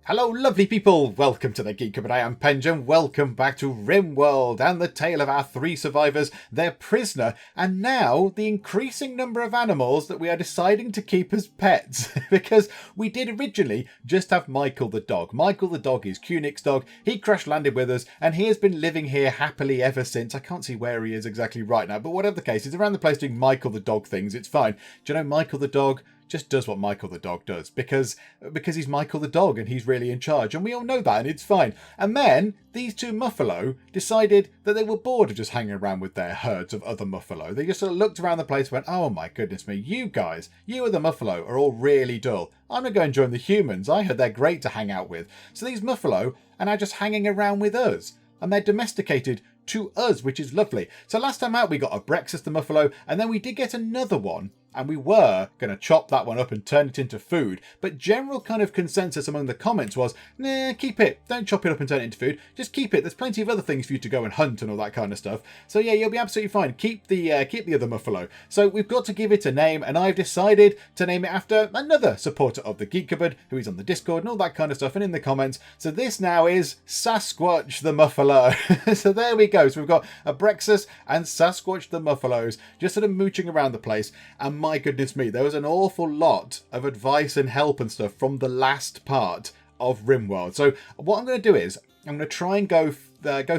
Hello lovely people, welcome to the Geek, but I am Penjan, welcome back to Rimworld and the tale of our three survivors, their prisoner, and now the increasing number of animals that we are deciding to keep as pets, because we did originally just have Michael the dog. Michael the dog is Kunik's dog, he crash landed with us and he has been living here happily ever since. I can't see where he is exactly right now, but whatever the case, he's around the place doing Michael the dog things, it's fine. Do you know Michael the dog just does what Michael the dog does because he's Michael the dog and he's really in charge, and we all know that, and it's fine. And then these two Muffalo decided that they were bored of just hanging around with their herds of other Muffalo. They just sort of looked around the place and went, oh my goodness me, you guys, you and the Muffalo are all really dull. I'm going to go and join the humans. I heard they're great to hang out with. So these Muffalo are now just hanging around with us, and they're domesticated to us, which is lovely. So last time out we got a breakfast the Muffalo, and then we did get another one, and we were going to chop that one up and turn it into food. But general kind of consensus among the comments was, nah, keep it. Don't chop it up and turn it into food. Just keep it. There's plenty of other things for you to go and hunt and all that kind of stuff. So yeah, you'll be absolutely fine. Keep the other Muffalo. So we've got to give it a name, and I've decided to name it after another supporter of the Geek Cupboard, who is on the Discord and all that kind of stuff and in the comments. So this now is Sasquatch the Muffalo. So there we go. So we've got a Brexus and Sasquatch the Muffalos just sort of mooching around the place, and my goodness me, there was an awful lot of advice and help and stuff from the last part of Rimworld. So what I'm going to do is I'm going to try and go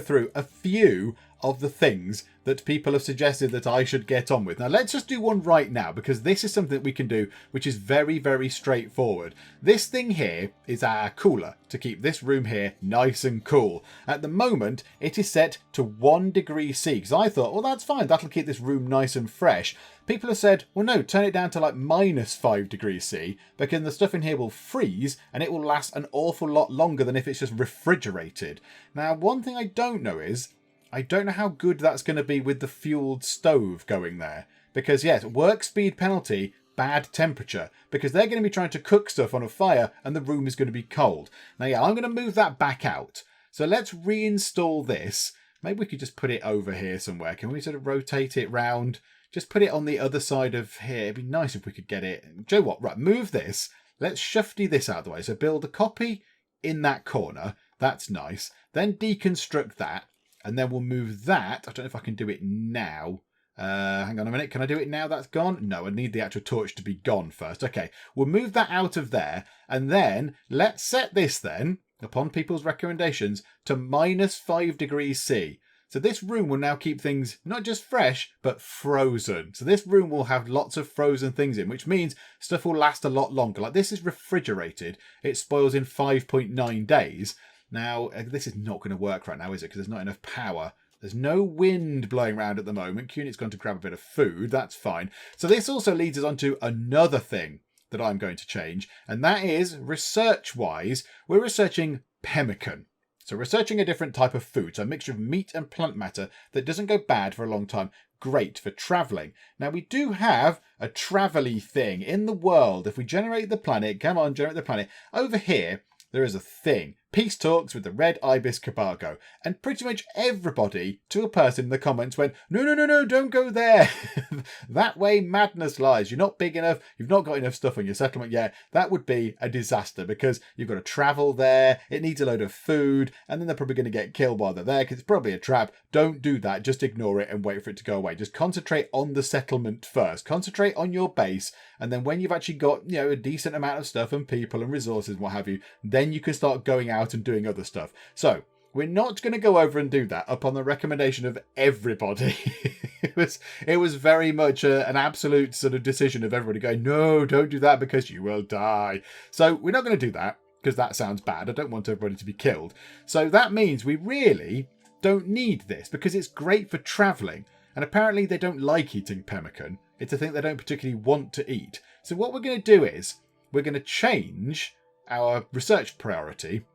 through a few of the things that people have suggested that I should get on with. Now let's just do one right now, because this is something that we can do which is very, very straightforward. This thing here is our cooler to keep this room here nice and cool. At the moment it is set to 1 degree C, because I thought, well, that's fine, that'll keep this room nice and fresh. People have said, well no, turn it down to like -5 degrees C, because the stuff in here will freeze and it will last an awful lot longer than if it's just refrigerated. Now one thing I don't know is, I don't know how good that's going to be with the fueled stove going there. Because yes, work speed penalty, bad temperature. Because they're going to be trying to cook stuff on a fire and the room is going to be cold. Now yeah, I'm going to move that back out. So let's reinstall this. Maybe we could just put it over here somewhere. Can we sort of rotate it round? Just put it on the other side of here. It'd be nice if we could get it. Do you know what? Right, move this. Let's shufty this out of the way. So build a copy in that corner. That's nice. Then deconstruct that. And then we'll move that. I don't know if I can do it now. Hang on a minute. Can I do it now? That's gone? No, I need the actual torch to be gone first. Okay, we'll move that out of there. And then let's set this then, upon people's recommendations, to -5 degrees C. So this room will now keep things not just fresh, but frozen. So this room will have lots of frozen things in, which means stuff will last a lot longer. Like this is refrigerated. It spoils in 5.9 days. Now, this is not going to work right now, is it? Because there's not enough power. There's no wind blowing around at the moment. Kunik's gone to grab a bit of food. That's fine. So this also leads us on to another thing that I'm going to change. And that is, research-wise, we're researching pemmican. So researching a different type of food. So a mixture of meat and plant matter that doesn't go bad for a long time. Great for travelling. Now, we do have a travel-y thing in the world. If we generate the planet, come on, generate the planet. Over here, there is a thing. Peace talks with the red ibis cabargo. And pretty much everybody, to a person in the comments, went, no, no, no, no, don't go there. That way madness lies. You're not big enough. You've not got enough stuff on your settlement yet. That would be a disaster because you've got to travel there. It needs a load of food. And then they're probably going to get killed while they're there because it's probably a trap. Don't do that. Just ignore it and wait for it to go away. Just concentrate on the settlement first. Concentrate on your base. And then when you've actually got, you know, a decent amount of stuff and people and resources and what have you, then you can start going out and doing other stuff. So we're not going to go over and do that upon the recommendation of everybody. it was very much an absolute sort of decision of everybody going, no, don't do that because you will die. So we're not going to do that because that sounds bad. I don't want everybody to be killed. So that means we really don't need this because it's great for traveling. And apparently they don't like eating pemmican. It's a thing they don't particularly want to eat. So what we're going to do is we're going to change our research priority.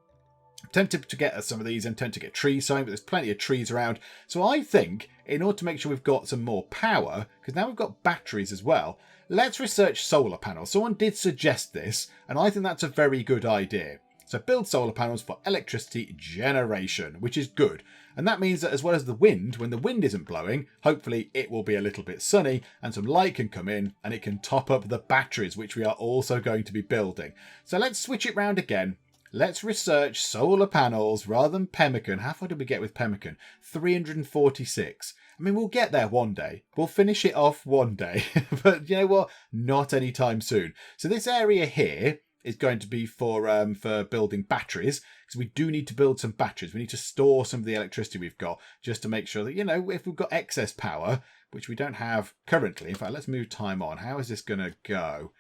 I'm tempted to get some of these. I'm tempted to get trees sown, but there's plenty of trees around. So I think in order to make sure we've got some more power, because now we've got batteries as well, let's research solar panels. Someone did suggest this, and I think that's a very good idea. So build solar panels for electricity generation, which is good. And that means that as well as the wind, when the wind isn't blowing, hopefully it will be a little bit sunny and some light can come in and it can top up the batteries, which we are also going to be building. So let's switch it round again. let's research solar panels rather than pemmican. How far did we get with pemmican? 346. I mean, we'll get there one day. We'll finish it off one day. But you know what? Not anytime soon. So this area here is going to be for building batteries, because we do need to build some batteries. We need to store some of the electricity we've got just to make sure that, you know, if we've got excess power, which we don't have currently. In fact, let's move time on. How is this going to go?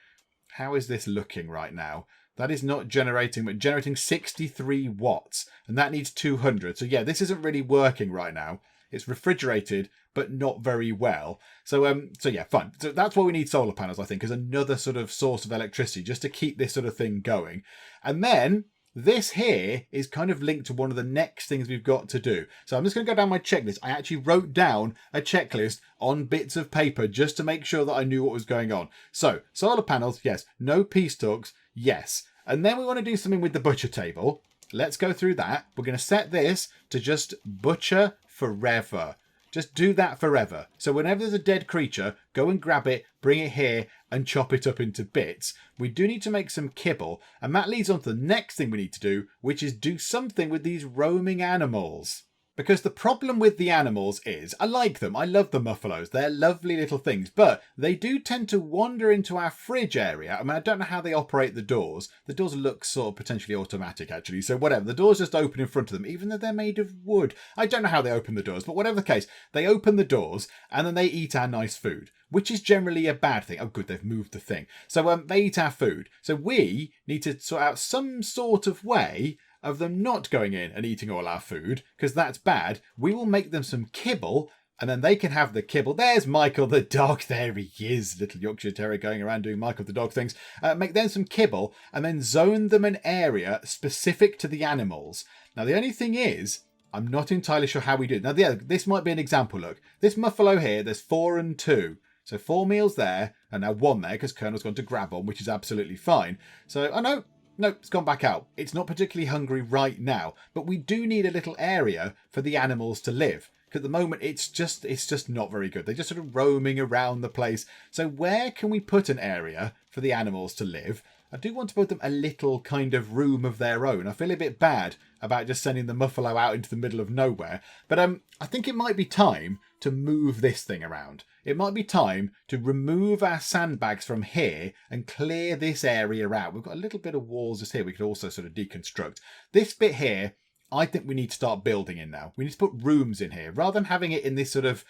How is this looking right now? That is not generating, but generating 63 watts, and that needs 200. So yeah, this isn't really working right now. It's refrigerated, but not very well. So yeah, fine. So that's why we need solar panels, I think, as another sort of source of electricity, just to keep this sort of thing going. And then this here is kind of linked to one of the next things we've got to do. So I'm just going to go down my checklist. I actually wrote down a checklist on bits of paper just to make sure that I knew what was going on. So solar panels, yes. No peace talks, yes. And then we want to do something with the butcher table. Let's go through that. We're going to set this to just butcher forever. Just do that forever. So whenever there's a dead creature, go and grab it, bring it here and chop it up into bits. We do need to make some kibble. And that leads on to the next thing we need to do, which is do something with these roaming animals. Because the problem with the animals is, I like them, I love the Muffalos, they're lovely little things, but they do tend to wander into our fridge area. I mean, I don't know how they operate the doors. The doors look sort of potentially automatic, actually, so whatever. The doors just open in front of them, even though they're made of wood. I don't know how they open the doors, but whatever the case, they open the doors and then they eat our nice food, which is generally a bad thing. Oh, good, they've moved the thing. So they eat our food. So we need to sort out some sort of way of them not going in and eating all our food, because that's bad. We will make them some kibble, and then they can have the kibble. There's Michael the dog. There he is, little Yorkshire Terrier going around doing Michael the dog things. Make them some kibble, and then zone them an area specific to the animals. Now, the only thing is, I'm not entirely sure how we do it. Now, yeah, this might be an example. Look, this Muffalo here, there's 4 and 2. So 4 meals there, and now 1 there, because Colonel's gone to grab on, which is absolutely fine. So, oh no, it's gone back out. It's not particularly hungry right now, but we do need a little area for the animals to live. Because at the moment, it's just not very good. They're just sort of roaming around the place. So where can we put an area for the animals to live? I do want to put them a little kind of room of their own. I feel a bit bad about just sending the Muffalo out into the middle of nowhere. But I think it might be time to move this thing around. It might be time to remove our sandbags from here and clear this area out. We've got a little bit of walls just here we could also sort of deconstruct. This bit here, I think we need to start building in now. We need to put rooms in here rather than having it in this sort of,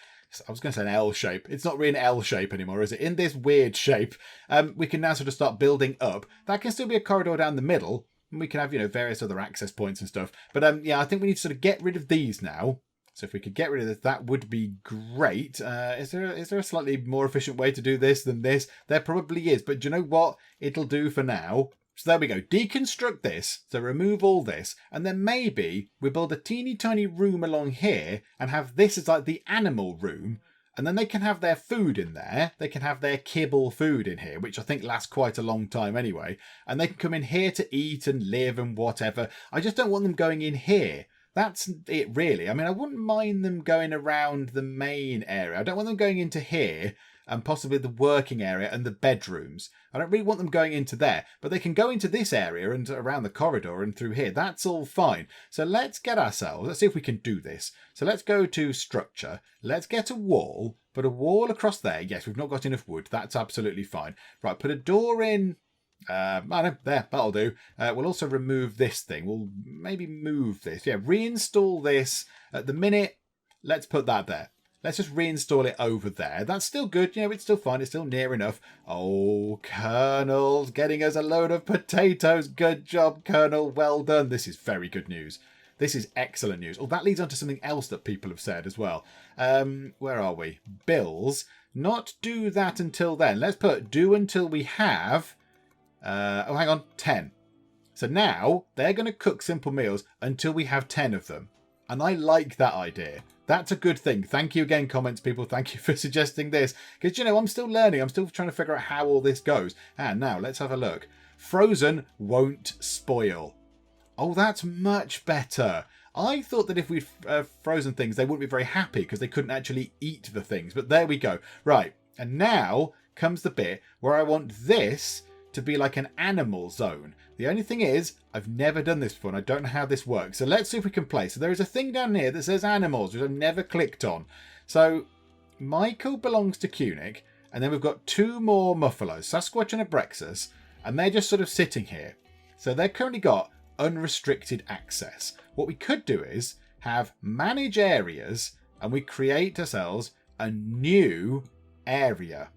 I was going to say an L shape. It's not really an L shape anymore, is it? In this weird shape, we can now sort of start building up. That can still be a corridor down the middle, and we can have, various other access points and stuff. But yeah, I think we need to sort of get rid of these now. So if we could get rid of this, that would be great. Is there a slightly more efficient way to do this than this? There probably is, but do you know what? It'll do for now. So there we go. Deconstruct this. So remove all this. And then maybe we build a teeny tiny room along here and have this as like the animal room. And then they can have their food in there. They can have their kibble food in here, which I think lasts quite a long time anyway. And they can come in here to eat and live and whatever. I just don't want them going in here. That's it, really. I mean, I wouldn't mind them going around the main area. I don't want them going into here and possibly the working area and the bedrooms. I don't really want them going into there, but they can go into this area and around the corridor and through here. That's all fine. So let's get ourselves, let's see if we can do this. So let's go to structure. Let's get a wall, put a wall across there. Yes, we've not got enough wood. That's absolutely fine. Right, put a door in. I know, there, that'll do. We'll also remove this thing. We'll maybe move this. Yeah, reinstall this. At the minute, let's put that there. Let's just reinstall it over there. That's still good. It's still fine. It's still near enough. Oh, Colonel's getting us a load of potatoes. Good job, Colonel. Well done. This is very good news. This is excellent news. Oh, that leads on to something else that people have said as well. Where are we? Bills. Not do that until then. Let's put do until we have... oh, hang on, 10. So now they're going to cook simple meals until we have 10 of them. And I like that idea. That's a good thing. Thank you again, comments people. Thank you for suggesting this. Because, I'm still learning. I'm still trying to figure out how all this goes. And now let's have a look. Frozen won't spoil. Oh, that's much better. I thought that if we'd frozen things, they wouldn't be very happy because they couldn't actually eat the things. But there we go. Right. And now comes the bit where I want this to be like an animal zone. The only thing is, I've never done this before and I don't know how this works. So let's see if we can play. So there is a thing down here that says animals, which I've never clicked on. So Michael belongs to Cunic, and then we've got 2 more Muffalos, Sasquatch and Abrexus, and they're just sort of sitting here. So they've currently got unrestricted access. What we could do is have manage areas, and we create ourselves a new area.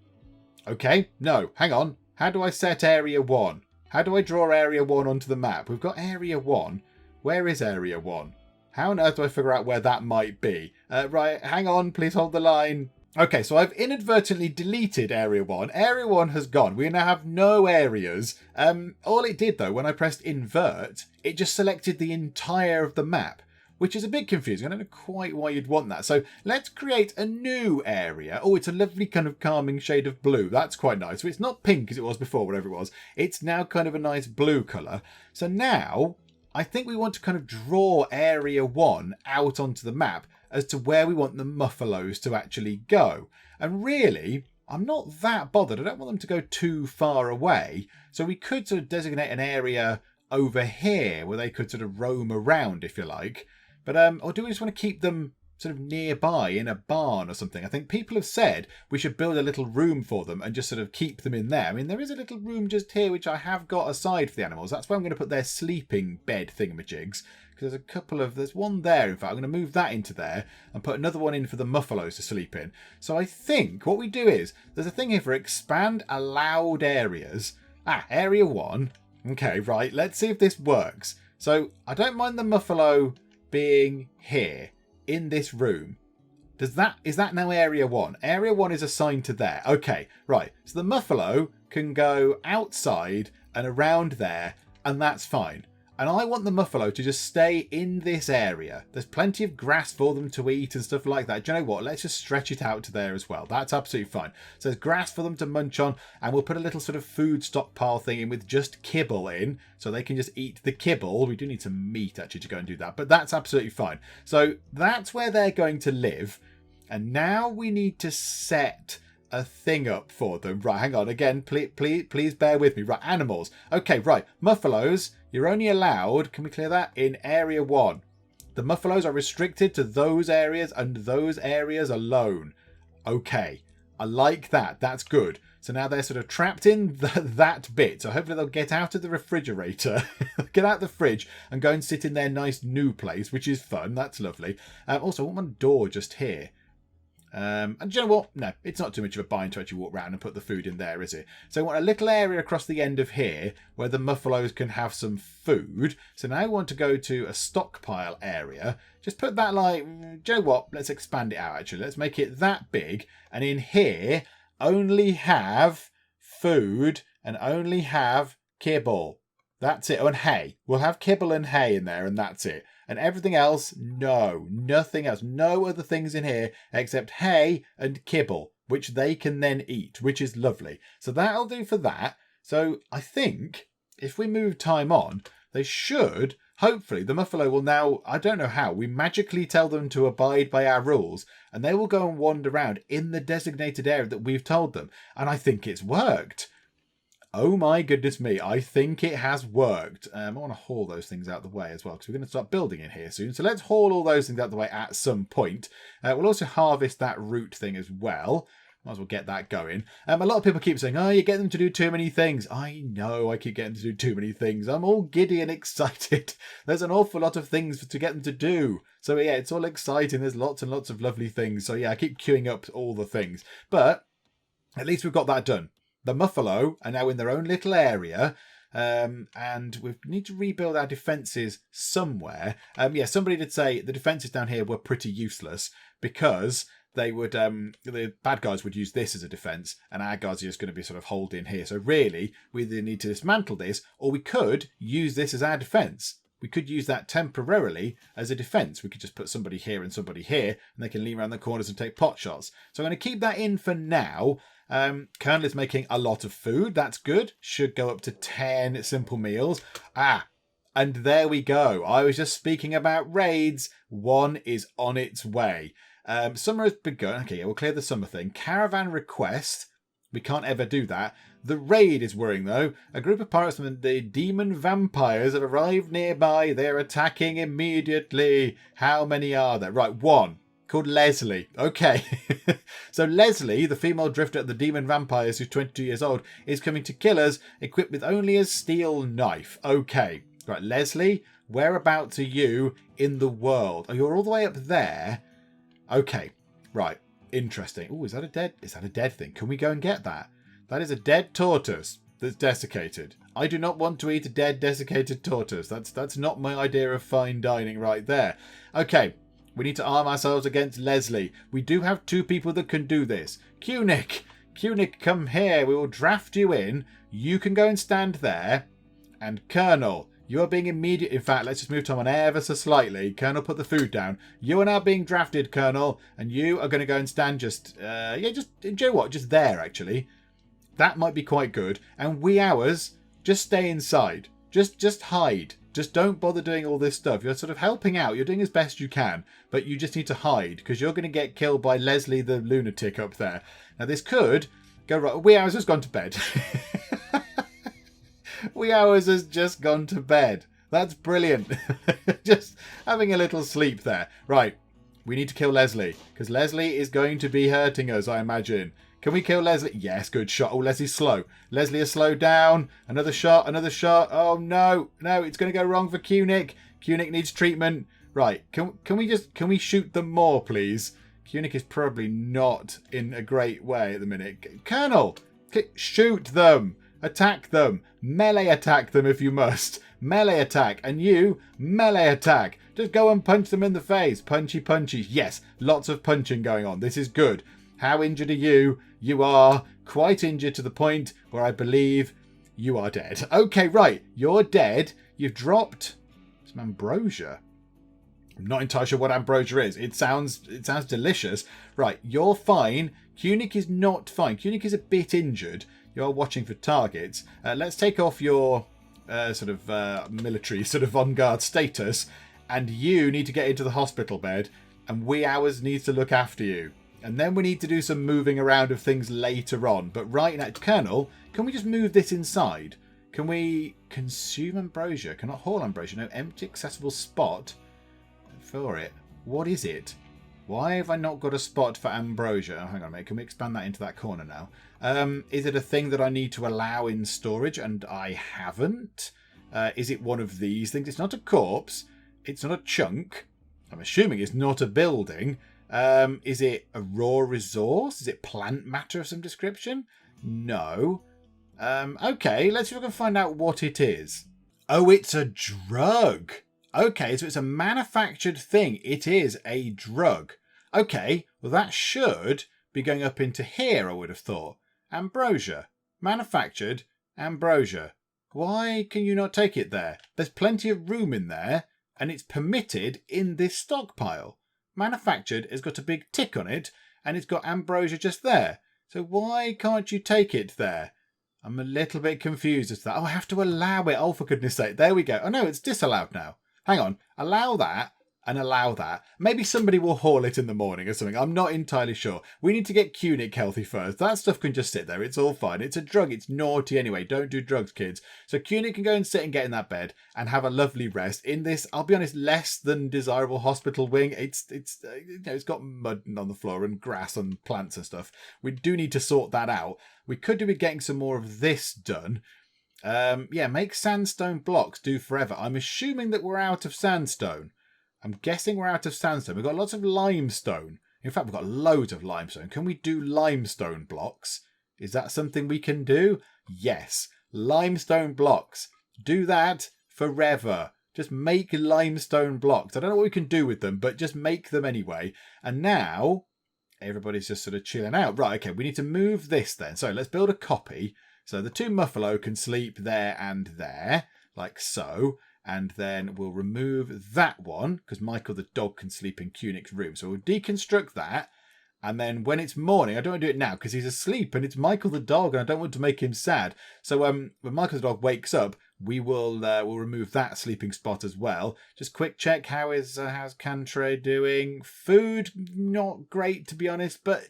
Okay, no, hang on. How do I set area 1? How do I draw area 1 onto the map? We've got area 1. Where is area 1? How on earth do I figure out where that might be? Right, hang on, please hold the line. Okay, so I've inadvertently deleted area 1. Area 1 has gone. We now have no areas. All it did, though, when I pressed invert, it just selected the entire of the map, which is a bit confusing. I don't know quite why you'd want that. So let's create a new area. Oh, it's a lovely kind of calming shade of blue. That's quite nice. So it's not pink as it was before, whatever it was. It's now kind of a nice blue colour. So now I think we want to kind of draw area 1 out onto the map as to where we want the Muffalos to actually go. And really, I'm not that bothered. I don't want them to go too far away. So we could sort of designate an area over here where they could sort of roam around, if you like. But or do we just want to keep them sort of nearby in a barn or something? I think people have said we should build a little room for them and just sort of keep them in there. I mean, there is a little room just here which I have got aside for the animals. That's where I'm going to put their sleeping bed thingamajigs. Because there's a couple of... There's one there, in fact. I'm going to move that into there and put another one in for the Muffalos to sleep in. So I think what we do is... There's a thing here for expand allowed areas. Area 1. Okay, right. Let's see if this works. So I don't mind the Muffalo being here in this room. Is that now area 1? Area 1 is assigned to there. Okay, right. So the Muffalo can go outside and around there, and that's fine. And I want the Muffalo to just stay in this area. There's plenty of grass for them to eat and stuff like that. Do you know what? Let's just stretch it out to there as well. That's absolutely fine. So there's grass for them to munch on, and we'll put a little sort of food stockpile thing in with just kibble in, so they can just eat the kibble. We do need some meat, actually, to go and do that, but that's absolutely fine. So that's where they're going to live. And now we need to set a thing up for them. Right, hang on. Again, please bear with me. Right, animals. Okay, right. Muffalos, you're only allowed, can we clear that, in area 1. The Muffalos are restricted to those areas and those areas alone. Okay, I like that. That's good. So now they're sort of trapped in that bit. So hopefully they'll get out of the refrigerator, get out the fridge and go and sit in their nice new place, which is fun. That's lovely. Also, I want one door just here. And do you know what? No, it's not too much of a bind to actually walk around and put the food in there, is it? So I want a little area across the end of here where the Muffalos can have some food. So now I want to go to a stockpile area. Just put that like, do you know what? Let's expand it out, actually. Let's make it that big. And in here, only have food and only have kibble. That's it. Oh, and hay. We'll have kibble and hay in there, and that's it. And everything else, no. Nothing else. No other things in here except hay and kibble, which they can then eat, which is lovely. So that'll do for that. So I think if we move time on, they should, hopefully, the Muffalo will now, I don't know how, we magically tell them to abide by our rules, and they will go and wander around in the designated area that we've told them. And I think it's worked. Oh my goodness me, I think it has worked. I want to haul those things out the way as well, because we're going to start building in here soon. So let's haul all those things out the way at some point. We'll also harvest that root thing as well. Might as well get that going. A lot of people keep saying, oh, you get them to do too many things. I know I keep getting them to do too many things. I'm all giddy and excited. There's an awful lot of things to get them to do. So yeah, it's all exciting. There's lots and lots of lovely things. So yeah, I keep queuing up all the things. But at least we've got that done. The Muffalo are now in their own little area, and we need to rebuild our defences somewhere. Yeah, somebody did say the defences down here were pretty useless because they would, the bad guys would use this as a defence, and our guys are just going to be sort of holed in here. So really, we either need to dismantle this, or we could use this as our defence. We could use that temporarily as a defence. We could just put somebody here and somebody here, and they can lean around the corners and take pot shots. So I'm going to keep that in for now. Colonel is making a lot of food. That's good. Should go up to 10 simple meals. And there we go. I was just speaking about raids. One is on its way. Summer has begun. Okay, yeah, we'll clear the summer thing. Caravan request. We can't ever do that. The raid is worrying, though. A group of pirates from the demon vampires have arrived nearby. They're attacking immediately. How many are there? Right, one. Called Leslie. Okay. So Leslie, the female drifter of the demon vampires who's 22 years old, is coming to kill us, equipped with only a steel knife. Okay. Right, Leslie, whereabouts are you in the world? Oh, you're all the way up there. Okay. Right. Interesting. Oh, is that a dead thing? Can we go and get that? That is a dead tortoise that's desiccated. I do not want to eat a dead, desiccated tortoise. That's not my idea of fine dining right there. Okay. We need to arm ourselves against Leslie. We do have two people that can do this. Cunic, come here. We will draft you in. You can go and stand there. And Colonel, you are being immediate. In fact, let's just move Tom on ever so slightly. Colonel, put the food down. You are now being drafted, Colonel. And you are going to go and stand just, do you know what? Just there, actually. That might be quite good. And we ours, just stay inside. Just hide. Just don't bother doing all this stuff. You're sort of helping out. You're doing as best you can. But you just need to hide. Because you're going to get killed by Leslie the lunatic up there. Now this could go right. Wee Hours has gone to bed. Wee Hours has just gone to bed. That's brilliant. Just having a little sleep there. Right. We need to kill Leslie. Because Leslie is going to be hurting us, I imagine. Can we kill Leslie? Yes, good shot. Oh, Leslie's slow. Leslie is slowed down. Another shot, another shot. Oh, no. No, it's going to go wrong for Cunic. Cunic needs treatment. Right. Can we shoot them more, please? Cunic is probably not in a great way at the minute. Colonel, shoot them. Attack them. Melee attack them if you must. Melee attack. And you, melee attack. Just go and punch them in the face. Punchy, punchy. Yes, lots of punching going on. This is good. How injured are you? You are quite injured to the point where I believe you are dead. Okay, right. You're dead. You've dropped some ambrosia. I'm not entirely sure what ambrosia is. It sounds delicious. Right, you're fine. Cunic is not fine. Cunic is a bit injured. You're watching for targets. Let's take off your military sort of on guard status. And you need to get into the hospital bed. And Wee Hours needs to look after you. And then we need to do some moving around of things later on. But right now, Colonel, can we just move this inside? Can we consume ambrosia? Cannot haul ambrosia. No empty accessible spot for it. What is it? Why have I not got a spot for ambrosia? Oh, hang on a minute. Can we expand that into that corner now? Is it a thing that I need to allow in storage? And I haven't. Is it one of these things? It's not a corpse. It's not a chunk. I'm assuming it's not a building. Is it a raw resource? Is it plant matter of some description? No. Okay, let's see if we can find out what it is. Oh, it's a drug. Okay, so it's a manufactured thing. It is a drug. Okay, well that should be going up into here, I would have thought. Ambrosia. Manufactured ambrosia. Why can you not take it there? There's plenty of room in there, and it's permitted in this stockpile. Manufactured has got a big tick on it, and it's got ambrosia just there. So why can't you take it there? I'm a little bit confused as to that. Oh, I have to allow it. Oh, for goodness sake. There we go. Oh, no, it's disallowed now. Hang on. Allow that and allow that. Maybe somebody will haul it in the morning or something. I'm not entirely sure. We need to get Cunic healthy first. That stuff can just sit there. It's all fine. It's a drug. It's naughty anyway. Don't do drugs, kids. So Cunic can go and sit and get in that bed and have a lovely rest in this, I'll be honest, less than desirable hospital wing. It's got mud on the floor and grass and plants and stuff. We do need to sort that out. We could do with getting some more of this done. Make sandstone blocks do forever. I'm assuming that we're out of sandstone. I'm guessing we're out of sandstone. We've got lots of limestone. In fact, we've got loads of limestone. Can we do limestone blocks? Is that something we can do? Yes. Limestone blocks. Do that forever. Just make limestone blocks. I don't know what we can do with them, but just make them anyway. And now, everybody's just sort of chilling out. Right, okay, we need to move this then. So let's build a copy. So the two Muffalo can sleep there and there, like so. And then we'll remove that one, because Michael the dog can sleep in Cunic's room. So we'll deconstruct that. And then when it's morning, I don't want to do it now, because he's asleep, and it's Michael the dog, and I don't want to make him sad. So when Michael the dog wakes up, we'll remove that sleeping spot as well. Just quick check, how's Cantre doing? Food, not great, to be honest, but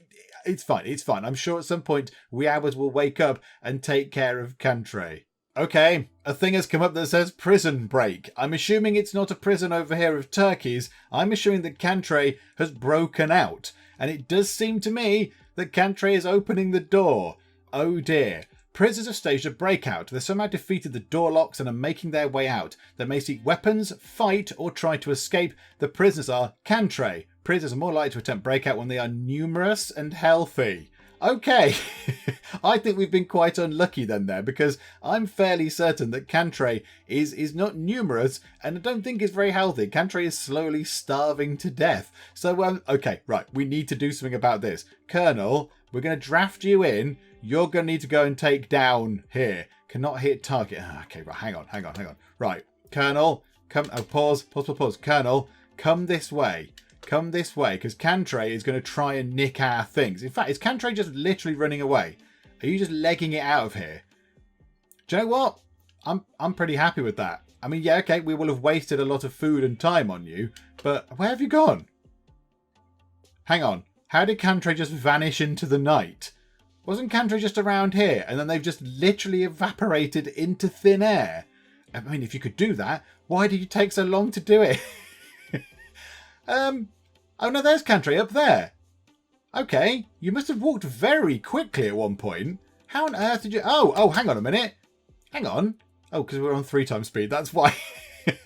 It's fine. It's fine. I'm sure at some point we hours will wake up and take care of Cantray. Okay, a thing has come up that says prison break. I'm assuming it's not a prison over here of turkeys. I'm assuming that Cantray has broken out. And it does seem to me that Cantray is opening the door. Oh dear. Prisoners have staged a breakout. They've somehow defeated the door locks and are making their way out. They may seek weapons, fight, or try to escape. The prisoners are Cantray. Prisoners are more likely to attempt breakout when they are numerous and healthy. Okay, I think we've been quite unlucky then there, because I'm fairly certain that Cantray is not numerous and I don't think is very healthy. Cantray is slowly starving to death. So, okay, right, we need to do something about this. Colonel, we're going to draft you in. You're going to need to go and take down here. Cannot hit target. Okay, right, hang on. Right, Colonel, come, pause. Colonel, come this way. Come this way, because Cantray is going to try and nick our things. In fact, is Cantray just literally running away? Are you just legging it out of here? Do you know what? I'm pretty happy with that. I mean, yeah, okay, we will have wasted a lot of food and time on you, but where have you gone? Hang on. How did Cantray just vanish into the night? Wasn't Cantray just around here, and then they've just literally evaporated into thin air? I mean, if you could do that, why did you take so long to do it? Oh no, there's Cantray up there. Okay, you must have walked very quickly at one point. How on earth did you... Oh, hang on a minute. Hang on. Oh, because we're on 3 times speed, that's why.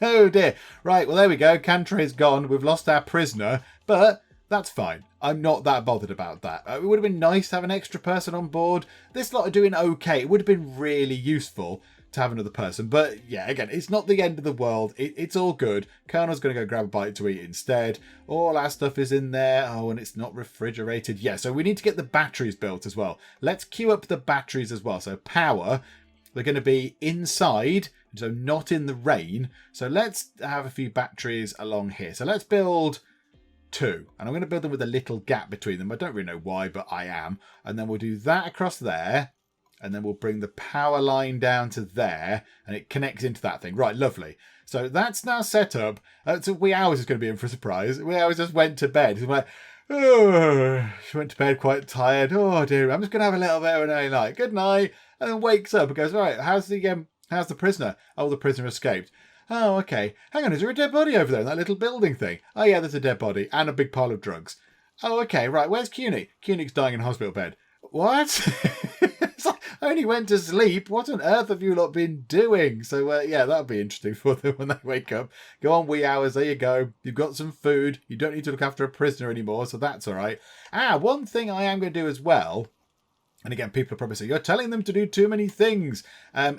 Oh dear. Right, well there we go. Cantray's gone. We've lost our prisoner, but that's fine. I'm not that bothered about that. It would have been nice to have an extra person on board. This lot are doing okay. It would have been really useful to have another person. But yeah, again, it's not the end of the world. It's all good. Colonel's going to go grab a bite to eat instead. All our stuff is in there. Oh, and it's not refrigerated. Yeah, so we need to get the batteries built as well. Let's queue up the batteries as well. So power, they're going to be inside, so not in the rain. So let's have a few batteries along here. So let's build 2. And I'm going to build them with a little gap between them. I don't really know why, but I am. And then we'll do that across there. And then we'll bring the power line down to there, and it connects into that thing. Right, lovely. So that's now set up. So Wee Hours is going to be in for a surprise. Wee Hours just went to bed. She's like, oh, she went to bed quite tired. Oh dear, I'm just going to have a little bit of an early night. Good night. And then wakes up and goes, right, how's the prisoner? Oh, the prisoner escaped. Oh, okay. Hang on, is there a dead body over there in that little building thing? Oh yeah, there's a dead body and a big pile of drugs. Oh, okay, right. Where's Cunik? Cunik's dying in a hospital bed. What? I only went to sleep. What on earth have you lot been doing? So, yeah, that'll be interesting for them when they wake up. Go on, Wee Hours. There you go. You've got some food. You don't need to look after a prisoner anymore, so that's all right. One thing I am going to do as well, and again, people are probably saying, you're telling them to do too many things,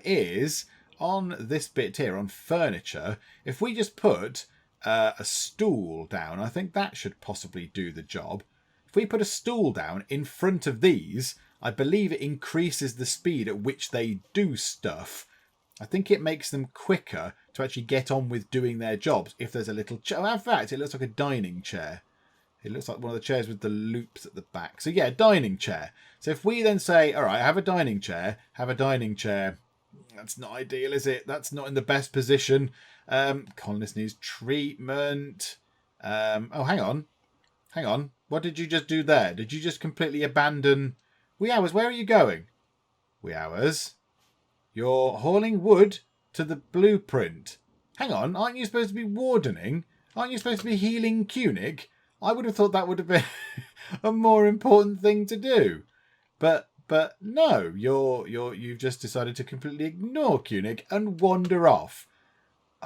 is on this bit here, on furniture, if we just put a stool down, I think that should possibly do the job. If we put a stool down in front of these, I believe it increases the speed at which they do stuff. I think it makes them quicker to actually get on with doing their jobs if there's a little chair. In fact, it looks like a dining chair. It looks like one of the chairs with the loops at the back. So yeah, dining chair. So if we then say, all right, have a dining chair. That's not ideal, is it? That's not in the best position. Colonist needs treatment. Oh, hang on. What did you just do there? Did you just completely abandon... Wee Hours, where are you going? Wee Hours, you're hauling wood to the blueprint. Hang on, aren't you supposed to be wardening? Aren't you supposed to be healing Cunik? I would have thought that would have been a more important thing to do. But no, you've just decided to completely ignore Cunik and wander off.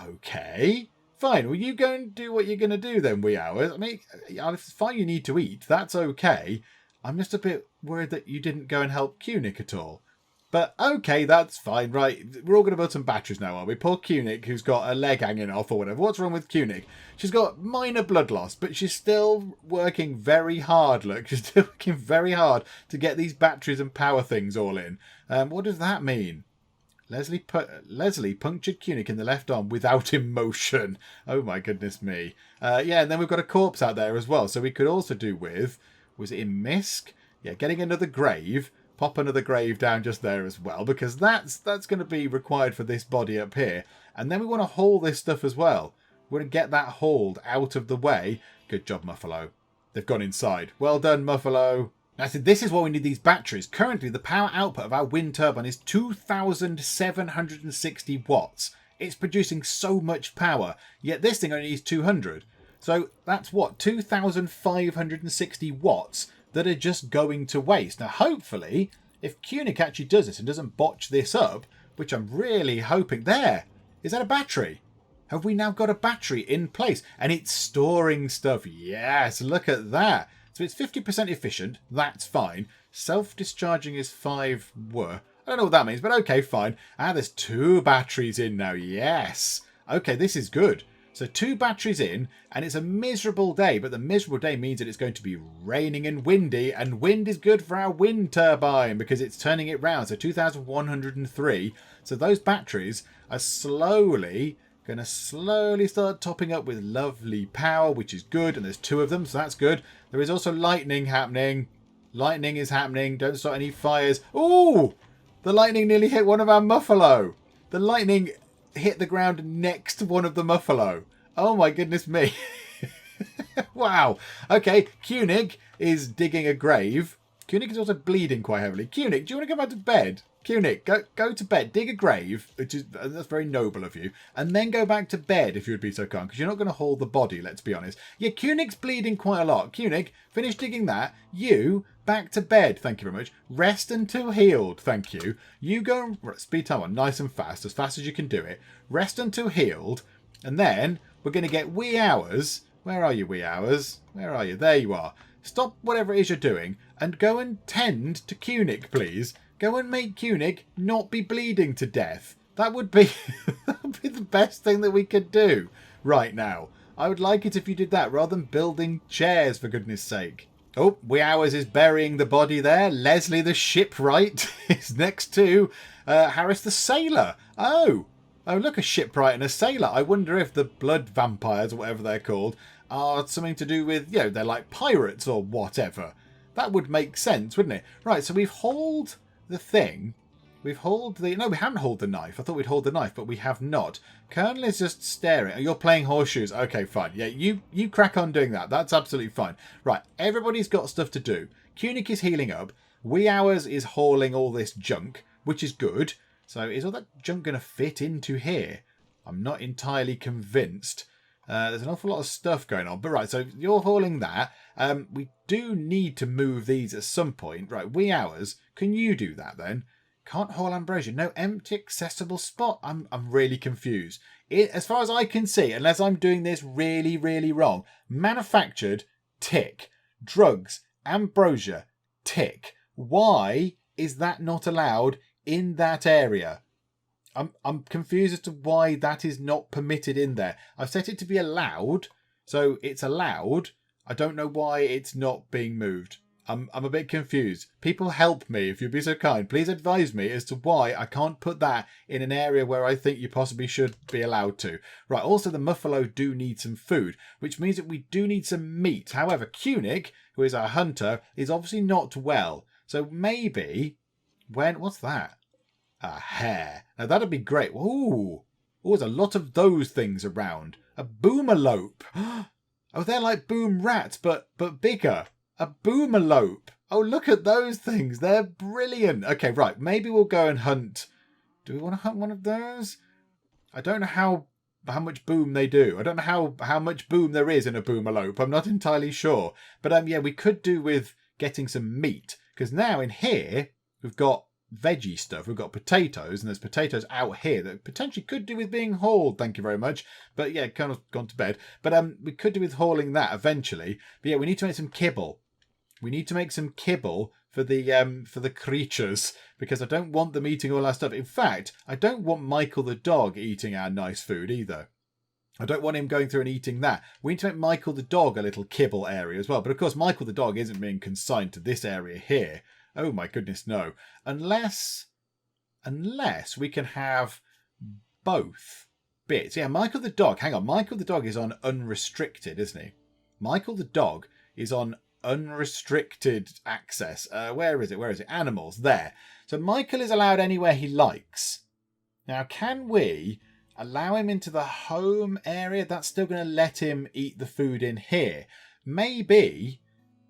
Okay, fine. Well, you go and do what you're going to do then, Wee Hours. I mean, it's fine you need to eat. That's okay. I'm just a bit worried that you didn't go and help Cunik at all. But okay, that's fine. Right, we're all going to build some batteries now, are we? Poor Cunik, who's got a leg hanging off or whatever. What's wrong with Cunik? She's got minor blood loss, but she's still working very hard, look. She's still working very hard to get these batteries and power things all in. What does that mean? Leslie punctured Cunik in the left arm without emotion. Oh my goodness me. Yeah, and then we've got a corpse out there as well. So we could also do with... Was it in Misk? Yeah, getting another grave. Pop another grave down just there as well, because that's going to be required for this body up here. And then we want to haul this stuff as well. We want to get that hauled out of the way. Good job, Muffalo. They've gone inside. Well done, Muffalo. Now, see, this is why we need these batteries. Currently, the power output of our wind turbine is 2,760 watts. It's producing so much power, yet this thing only needs 200. So that's what, 2,560 watts that are just going to waste. Now, hopefully, if Kunik actually does this and doesn't botch this up, which I'm really hoping... There! Is that a battery? Have we now got a battery in place? And it's storing stuff. Yes, look at that. So it's 50% efficient. That's fine. Self-discharging is 5 were. I don't know what that means, but okay, fine. Ah, there's 2 batteries in now. Yes. Okay, this is good. So 2 batteries in, and it's a miserable day, but the miserable day means that it's going to be raining and windy, and wind is good for our wind turbine because it's turning it round. So 2,103. So those batteries are going to slowly start topping up with lovely power, which is good, and there's 2 of them, so that's good. There is also lightning happening. Lightning is happening. Don't start any fires. Ooh! The lightning nearly hit one of our Muffalo. The lightning hit the ground next to one of the Muffalo. Oh my goodness me. Wow. Okay, Kunik is digging a grave. Kunik is also bleeding quite heavily. Kunik, do you want to go back to bed? Kunik, go to bed. Dig a grave, that's very noble of you. And then go back to bed if you would be so kind, because you're not going to haul the body, let's be honest. Yeah, Kunik's bleeding quite a lot. Kunik, finish digging that. You, back to bed. Thank you very much. Rest until healed. Thank you. You go and speed time on nice and fast as you can do it. Rest until healed. And then we're going to get wee hours. Where are you, wee hours? Where are you? There you are. Stop whatever it is you're doing and go and tend to Kunik, please. Go and make Kunik not be bleeding to death. That would be the best thing that we could do right now. I would like it if you did that rather than building chairs, for goodness sake. Oh, Wee Hours is burying the body there. Leslie the shipwright is next to Harris the sailor. Oh, look, a shipwright and a sailor. I wonder if the blood vampires, or whatever they're called, are something to do with, they're like pirates or whatever. That would make sense, wouldn't it? Right, so we've hauled the thing. We've hauled the... No, we haven't hauled the knife. I thought we'd hauled the knife, but we have not. Colonel is just staring. Oh, you're playing horseshoes. Okay, fine. Yeah, you crack on doing that. That's absolutely fine. Right, everybody's got stuff to do. Kunik is healing up. Wee Hours is hauling all this junk, which is good. So is all that junk going to fit into here? I'm not entirely convinced. There's an awful lot of stuff going on. But right, so you're hauling that. We do need to move these at some point. Right, Wee Hours, can you do that then? Can't haul ambrosia. No empty accessible spot. I'm really confused. As far as I can see, unless I'm doing this really, really wrong, manufactured, tick. Drugs, ambrosia, tick. Why is that not allowed in that area? I'm confused as to why that is not permitted in there. I've set it to be allowed, so it's allowed. I don't know why it's not being moved. I'm a bit confused. People help me if you'd be so kind. Please advise me as to why I can't put that in an area where I think you possibly should be allowed to. Right, also the Muffalo do need some food, which means that we do need some meat. However, Kunik, who is our hunter, is obviously not well. So maybe what's that? A hare. Now that'd be great. Ooh, there's a lot of those things around. A boomalope. Oh, they're like boom rats, but bigger. A boomalope. Oh, look at those things. They're brilliant. Okay, right. Maybe we'll go and hunt. Do we want to hunt one of those? I don't know how much boom they do. I don't know how much boom there is in a boomalope. I'm not entirely sure. But yeah, we could do with getting some meat. Because now in here, we've got veggie stuff. We've got potatoes, and there's potatoes out here that potentially could do with being hauled. Thank you very much. But yeah, kind of gone to bed. But we could do with hauling that eventually. But yeah, we need to make some kibble. We need to make some kibble for the creatures, because I don't want them eating all our stuff. In fact, I don't want Michael the dog eating our nice food either. I don't want him going through and eating that. We need to make Michael the dog a little kibble area as well. But of course, Michael the dog isn't being consigned to this area here. Oh my goodness, no. Unless we can have both bits. Yeah, Michael the dog. Hang on. Michael the dog is on unrestricted, isn't he? Michael the dog is on unrestricted access. Where is it? Animals. There. So Michael is allowed anywhere he likes. Now, can we allow him into the home area? That's still going to let him eat the food in here. Maybe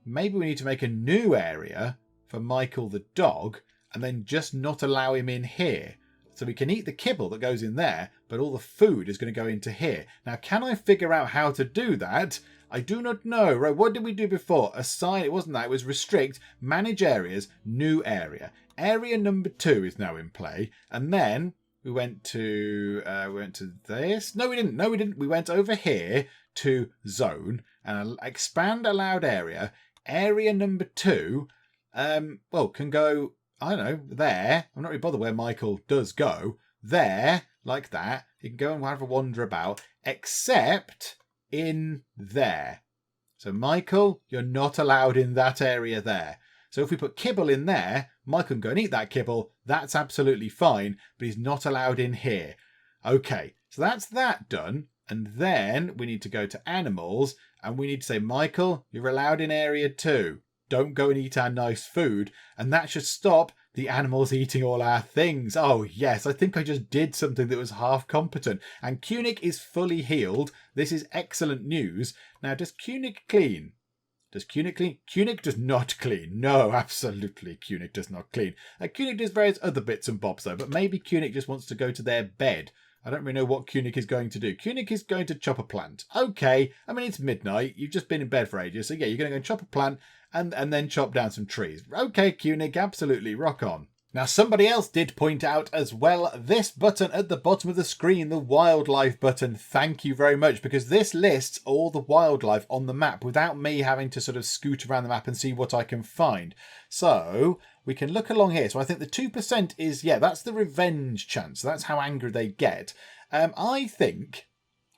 maybe we need to make a new area for Michael the dog and then just not allow him in here. So we can eat the kibble that goes in there, but all the food is going to go into here. Now, can I figure out how to do that? I do not know. Right, what did we do before? Assign, it wasn't that, it was restrict, manage areas, new area. Area number 2 is now in play. And then we went to this. No, we didn't. We went over here to zone and expand allowed area. Area number 2, can go, I don't know, there. I'm not really bothered where Michael does go. There, like that. You can go and have a wander about, except in there. So Michael, you're not allowed in that area there. So if we put kibble in there, Michael can go and eat that kibble. That's absolutely fine, but he's not allowed in here. Okay, so that's that done. And then we need to go to animals and we need to say, Michael, you're allowed in area 2. Don't go and eat our nice food. And that should stop the animals eating all our things. Oh, yes, I think I just did something that was half competent. And Kunik is fully healed. This is excellent news. Now, does Kunik clean? Does Kunik clean? Kunik does not clean. No, absolutely, Kunik does not clean. Kunik does various other bits and bobs, though. But maybe Kunik just wants to go to their bed. I don't really know what Kunik is going to do. Kunik is going to chop a plant. Okay, I mean, it's midnight. You've just been in bed for ages. So, yeah, you're going to go and chop a plant and then chop down some trees. Okay, Kunik, absolutely, rock on. Now, somebody else did point out as well, this button at the bottom of the screen, the wildlife button, thank you very much, because this lists all the wildlife on the map without me having to sort of scoot around the map and see what I can find. So we can look along here. So I think the 2% is, yeah, that's the revenge chance. That's how angry they get. I think,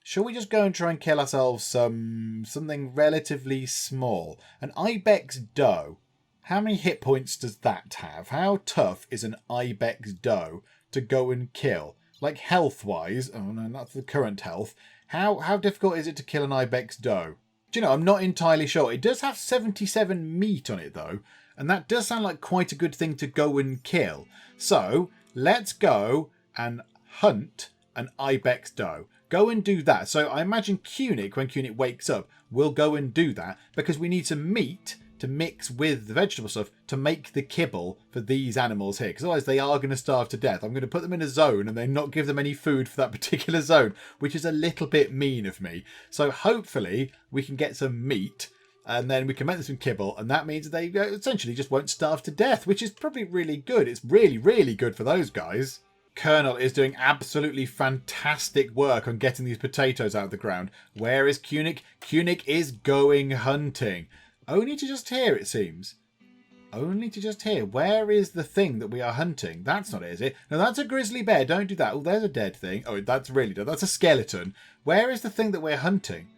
shall we just go and try and kill ourselves something relatively small? An ibex doe. How many hit points does that have? How tough is an ibex doe to go and kill? Like health-wise, oh no, that's the current health. How difficult is it to kill an ibex doe? Do you know, I'm not entirely sure. It does have 77 meat on it though, and that does sound like quite a good thing to go and kill. So let's go and hunt an ibex doe. Go and do that. So I imagine Kunik, when Kunik wakes up, will go and do that because we need some meat to mix with the vegetable stuff to make the kibble for these animals here. Because otherwise they are going to starve to death. I'm going to put them in a zone and then not give them any food for that particular zone, which is a little bit mean of me. So hopefully we can get some meat and then we can make them some kibble. And that means they essentially just won't starve to death, which is probably really good. It's really, really good for those guys. Colonel is doing absolutely fantastic work on getting these potatoes out of the ground. Where is Kunik? Kunik is going hunting. Only to just here, it seems. Only to just here. Where is the thing that we are hunting? That's not it, is it? No, that's a grizzly bear. Don't do that. Oh, there's a dead thing. Oh, that's really dead. That's a skeleton. Where is the thing that we're hunting?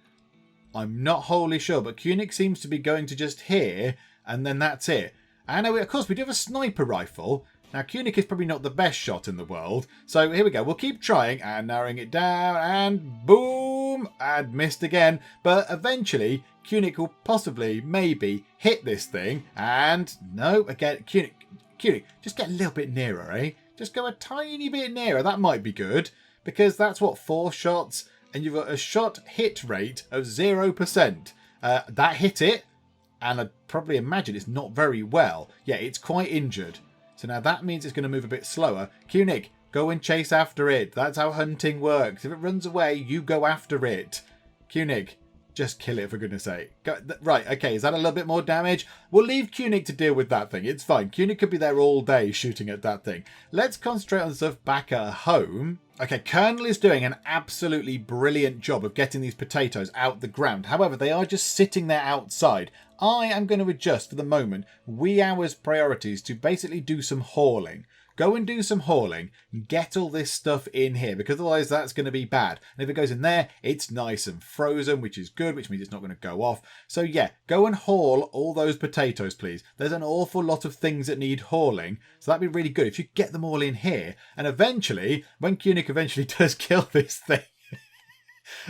I'm not wholly sure, but Kunik seems to be going to just here, and then that's it. And of course, we do have a sniper rifle. Now, Kunik is probably not the best shot in the world. So here we go. We'll keep trying and narrowing it down, and boom! And missed again. But eventually, Kunik will possibly, maybe, hit this thing. And no, again, Kunik, just get a little bit nearer, eh? Just go a tiny bit nearer. That might be good. Because that's what, 4 shots? And you've got a shot hit rate of 0%. That hit it. And I'd probably imagine it's not very well. Yeah, it's quite injured. So now that means it's going to move a bit slower. Kunik, go and chase after it. That's how hunting works. If it runs away, you go after it. Kunik, just kill it for goodness sake. Right, okay, is that a little bit more damage? We'll leave Kunik to deal with that thing. It's fine. Kunik could be there all day shooting at that thing. Let's concentrate on the stuff back at home. Okay, Colonel is doing an absolutely brilliant job of getting these potatoes out the ground. However, they are just sitting there outside. I am going to adjust for the moment wee hours priorities to basically do some hauling. Go and do some hauling, get all this stuff in here, because otherwise that's going to be bad. And if it goes in there, it's nice and frozen, which is good, which means it's not going to go off. So yeah, go and haul all those potatoes, please. There's an awful lot of things that need hauling, so that'd be really good if you get them all in here. And eventually, when Kunik eventually does kill this thing,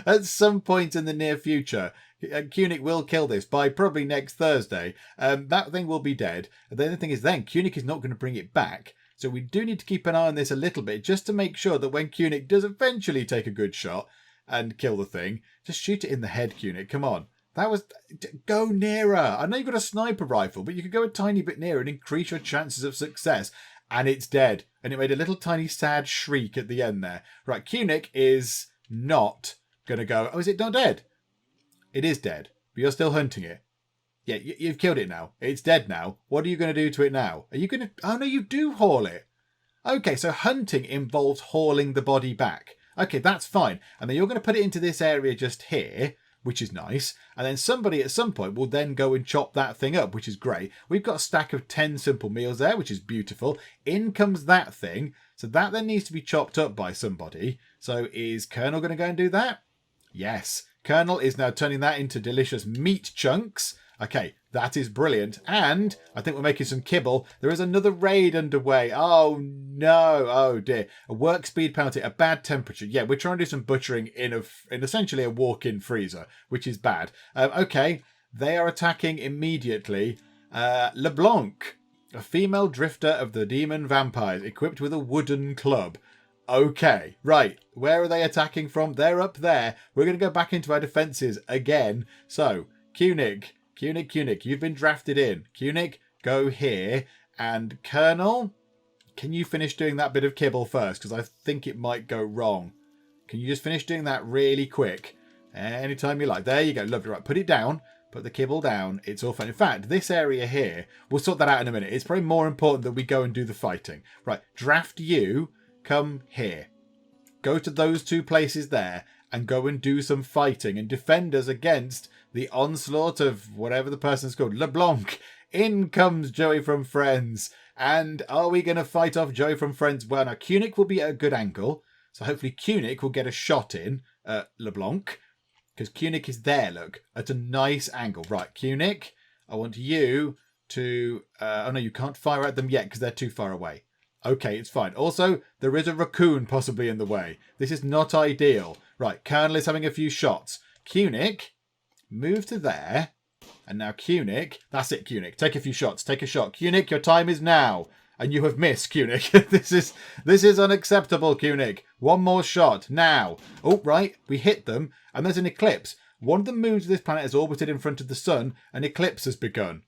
at some point in the near future, Kunik will kill this by probably next Thursday. That thing will be dead. The only thing is then, Kunik is not going to bring it back. So we do need to keep an eye on this a little bit, just to make sure that when Kunik does eventually take a good shot and kill the thing, just shoot it in the head, Kunik. Come on. That was... Go nearer. I know you've got a sniper rifle, but you could go a tiny bit nearer and increase your chances of success. And it's dead. And it made a little tiny sad shriek at the end there. Right, Cunic is not going to go... Oh, is it not dead? It is dead, but you're still hunting it. Yeah, you've killed it now. It's dead now. What are you going to do to it now? Are you going to... Oh, no, you do haul it. Okay, so hunting involves hauling the body back. Okay, that's fine. And then you're going to put it into this area just here, which is nice. And then somebody at some point will then go and chop that thing up, which is great. We've got a stack of 10 simple meals there, which is beautiful. In comes that thing. So that then needs to be chopped up by somebody. So is Colonel going to go and do that? Yes. Colonel is now turning that into delicious meat chunks. Okay, that is brilliant. And I think we're making some kibble. There is another raid underway. Oh, no. Oh, dear. A work speed penalty, a bad temperature. Yeah, we're trying to do some butchering in essentially a walk-in freezer, which is bad. Okay, they are attacking immediately. LeBlanc, a female drifter of the demon vampires, equipped with a wooden club. Okay, right. Where are they attacking from? They're up there. We're going to go back into our defences again. So, Cunic, you've been drafted in. Cunic, go here. And Colonel, can you finish doing that bit of kibble first? Because I think it might go wrong. Can you just finish doing that really quick? Anytime you like. There you go. Lovely. Right, put it down. Put the kibble down. It's all fine. In fact, this area here, we'll sort that out in a minute. It's probably more important that we go and do the fighting. Right, draft you. Come here. Go to those two places there and go and do some fighting and defend us against the onslaught of whatever the person's called. LeBlanc. In comes Joey from Friends. And are we going to fight off Joey from Friends? Well, now, Cunic will be at a good angle. So hopefully Cunic will get a shot in at LeBlanc. Because Cunic is there, look, at a nice angle. Right, Cunic, I want you to... oh, no, you can't fire at them yet because they're too far away. Okay, it's fine. Also, there is a raccoon possibly in the way. This is not ideal. Right, Colonel is having a few shots. Cunic, move to there. And now Cunic, that's it, Cunic. Take a few shots. Take a shot. Cunic, your time is now. And you have missed, Cunic. This is unacceptable, Cunic. One more shot, now. Oh, right, we hit them. And there's an eclipse. One of the moons of this planet has orbited in front of the sun. An eclipse has begun.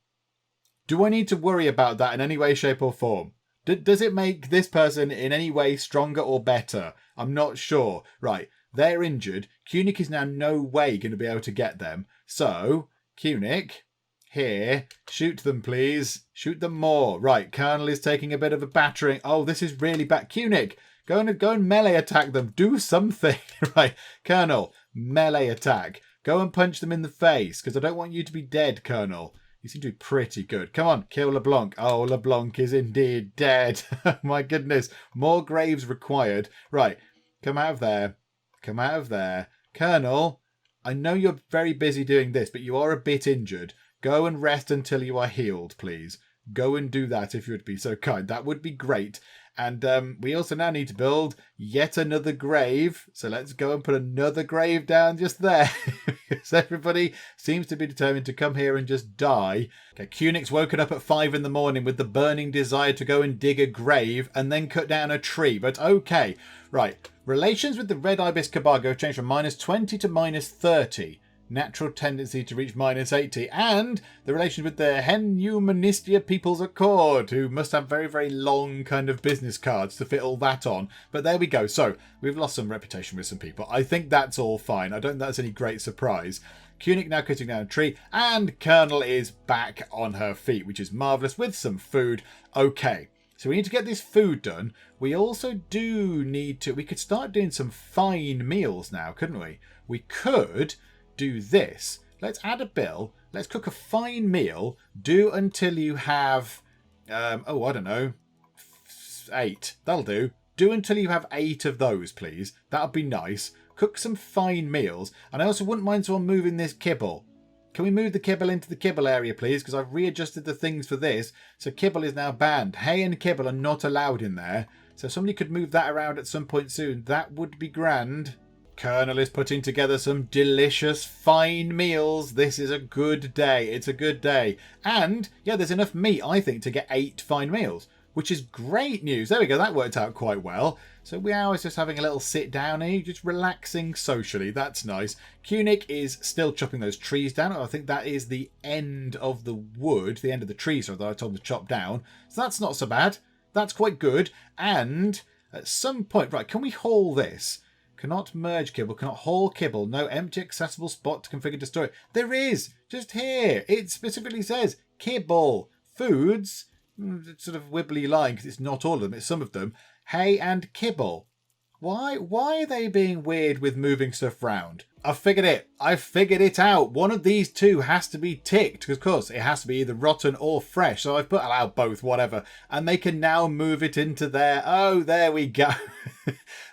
Do I need to worry about that in any way, shape or form? Does it make this person in any way stronger or better? I'm not sure. Right, they're injured. Cunic is now no way going to be able to get them. So, Cunic, here, shoot them, please. Shoot them more. Right, Colonel is taking a bit of a battering. Oh, this is really bad. Cunic, go and melee attack them. Do something. Right, Colonel, melee attack. Go and punch them in the face, because I don't want you to be dead, Colonel. You seem to be pretty good. Come on, kill LeBlanc. Oh, LeBlanc is indeed dead. My goodness. More graves required. Right, come out of there. Come out of there. Colonel, I know you're very busy doing this, but you are a bit injured. Go and rest until you are healed, please. Go and do that if you would be so kind. That would be great. And we also now need to build yet another grave. So let's go and put another grave down just there. Because everybody seems to be determined to come here and just die. Okay, Cunic's woken up at 5 in the morning with the burning desire to go and dig a grave and then cut down a tree. But okay, right. Relations with the Red Ibis Cabargo have changed from -20 to -30. Natural tendency to reach -80, and the relations with the Henumanistia People's Accord, who must have very, very long kind of business cards to fit all that on. But there we go. So we've lost some reputation with some people. I think that's all fine. I don't think that's any great surprise. Cunic now cutting down a tree, and Colonel is back on her feet, which is marvellous, with some food. Okay, so we need to get this food done. We also do need to... We could start doing some fine meals now, couldn't we? We could... do this. Let's add a bill. Let's cook a fine meal. Do until you have, I don't know, 8. That'll do. Do until you have 8 of those, please. That'll be nice. Cook some fine meals. And I also wouldn't mind someone moving this kibble. Can we move the kibble into the kibble area, please? Because I've readjusted the things for this. So kibble is now banned. Hay and kibble are not allowed in there. So if somebody could move that around at some point soon, that would be grand. Colonel is putting together some delicious fine meals. This is a good day. It's a good day. And, yeah, there's enough meat, I think, to get 8 fine meals. which is great news. There we go. That worked out quite well. So we are just having a little sit down here, just relaxing socially. That's nice. Kunik is still chopping those trees down. I think that is the end of the wood, the end of the trees that I told him to chop down. So that's not so bad. That's quite good. And at some point, right, can we haul this? Cannot merge kibble, cannot haul kibble. No empty accessible spot to configure to store it. There is, just here. It specifically says kibble, foods, sort of wibbly line because it's not all of them, it's some of them. Hay and kibble. Why are they being weird with moving stuff round? I've figured it. I've figured it out. One of these two has to be ticked because, of course, it has to be either rotten or fresh. So I've put allow both, whatever. And they can now move it into there. Oh, there we go.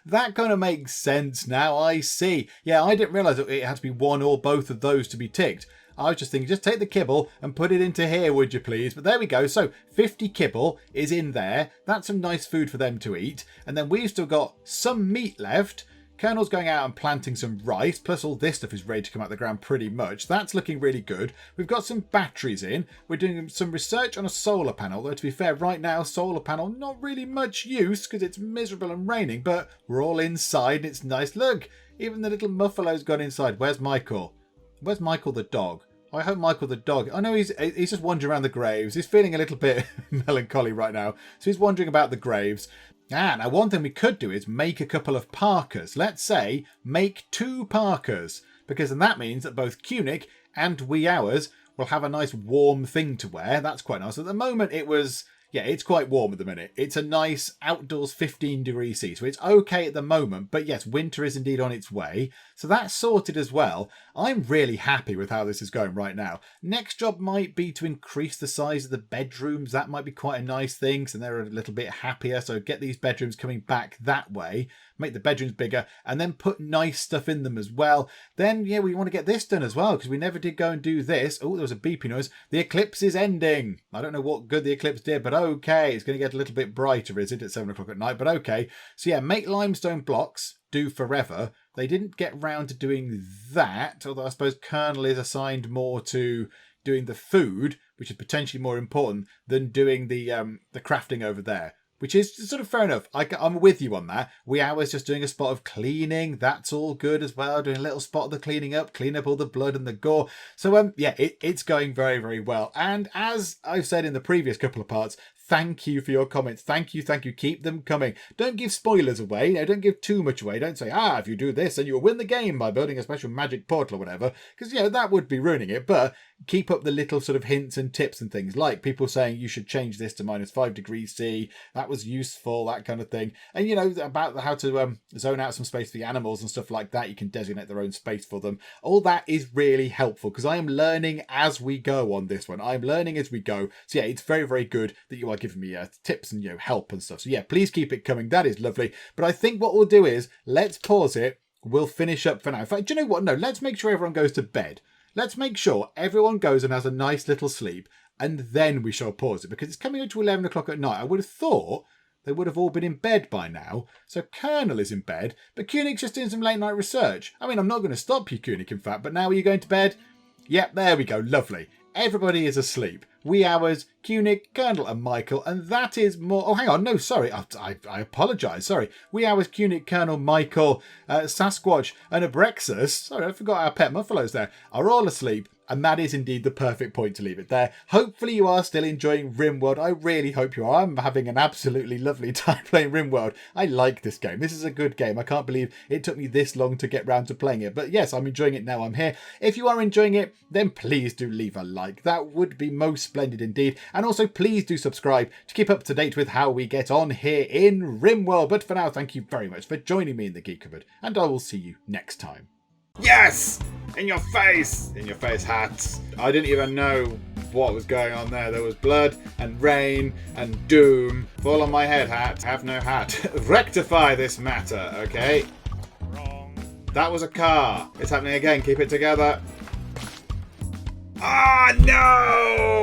That kind of makes sense now. I see. Yeah, I didn't realise it had to be one or both of those to be ticked. I was just thinking, just take the kibble and put it into here, would you please? But there we go. So 50 kibble is in there. That's some nice food for them to eat. And then we've still got some meat left. Colonel's going out and planting some rice, plus all this stuff is ready to come out of the ground pretty much. That's looking really good. We've got some batteries in. We're doing some research on a solar panel, though to be fair, right now, solar panel, not really much use because it's miserable and raining, but we're all inside and it's nice. Look, even the little Muffalo's gone inside. Where's Michael? Where's Michael the dog? I hope Michael the dog... I know he's just wandering around the graves. He's feeling a little bit melancholy right now. So he's wandering about the graves. Now one thing we could do is make a couple of parkas. Let's say make 2 parkas. Because then that means that both Kunik and we ours will have a nice warm thing to wear. That's quite nice. At the moment it was... Yeah, it's quite warm at the minute. It's a nice outdoors 15 degrees C, so it's okay at the moment. But yes, winter is indeed on its way. So that's sorted as well. I'm really happy with how this is going right now. Next job might be to increase the size of the bedrooms. That might be quite a nice thing, so they're a little bit happier. So get these bedrooms coming back that way. Make the bedrooms bigger and then put nice stuff in them as well. Then, yeah, we want to get this done as well because we never did go and do this. Oh, there was a beeping noise. The eclipse is ending. I don't know what good the eclipse did, but okay. It's going to get a little bit brighter, is it, at 7 o'clock at night? But okay. So yeah, make limestone blocks. Do forever. They didn't get round to doing that, although I suppose Colonel is assigned more to doing the food, which is potentially more important than doing the crafting over there. Which is sort of fair enough. I'm with you on that. We hours just doing a spot of cleaning. That's all good as well. Doing a little spot of the clean up all the blood and the gore. So yeah, it's going very, very well. And as I've said in the previous couple of parts, thank you for your comments. Thank you. Keep them coming. Don't give spoilers away. Don't give too much away. Don't say, if you do this, then you'll win the game by building a special magic portal or whatever. Because, that would be ruining it. But keep up the little sort of hints and tips and things. Like people saying you should change this to -5 degrees C. That was useful, that kind of thing. And, about how to zone out some space for the animals and stuff like that. You can designate their own space for them. All that is really helpful because I am learning as we go on this one. I'm learning as we go. So, yeah, it's very, very good that you are giving me tips and help and stuff. So yeah, please keep it coming. That is lovely. But I think what we'll do is let's pause it. We'll finish up for now. In fact, do you know what? No, let's make sure everyone goes to bed. Let's make sure everyone goes and has a nice little sleep, and then we shall pause it because it's coming up to 11 o'clock at night. I would have thought they would have all been in bed by now. So Colonel is in bed, but Kunik's just doing some late night research. I mean, I'm not going to stop you, Kunik, in fact, but now are you going to bed? Yep, there we go. Lovely. Everybody is asleep. We hours, Kunik, Colonel and Michael, and that is more... Oh, hang on. No, sorry. I apologise. Sorry. We hours, Kunik, Colonel, Michael, Sasquatch and Abrexus. Sorry, I forgot our pet Muffalos there. Are all asleep. And that is indeed the perfect point to leave it there. Hopefully you are still enjoying Rimworld. I really hope you are. I'm having an absolutely lovely time playing Rimworld. I like this game. This is a good game. I can't believe it took me this long to get round to playing it. But yes, I'm enjoying it now I'm here. If you are enjoying it, then please do leave a like. That would be most splendid indeed. And also please do subscribe to keep up to date with how we get on here in Rimworld. But for now, thank you very much for joining me in the Geek Cupboard. And I will see you next time. Yes! In your face! In your face, hats. I didn't even know what was going on there. There was blood and rain and doom. Fall on my head, hat. Have no hat. Rectify this matter, okay? Wrong. That was a car. It's happening again. Keep it together. Ah, no!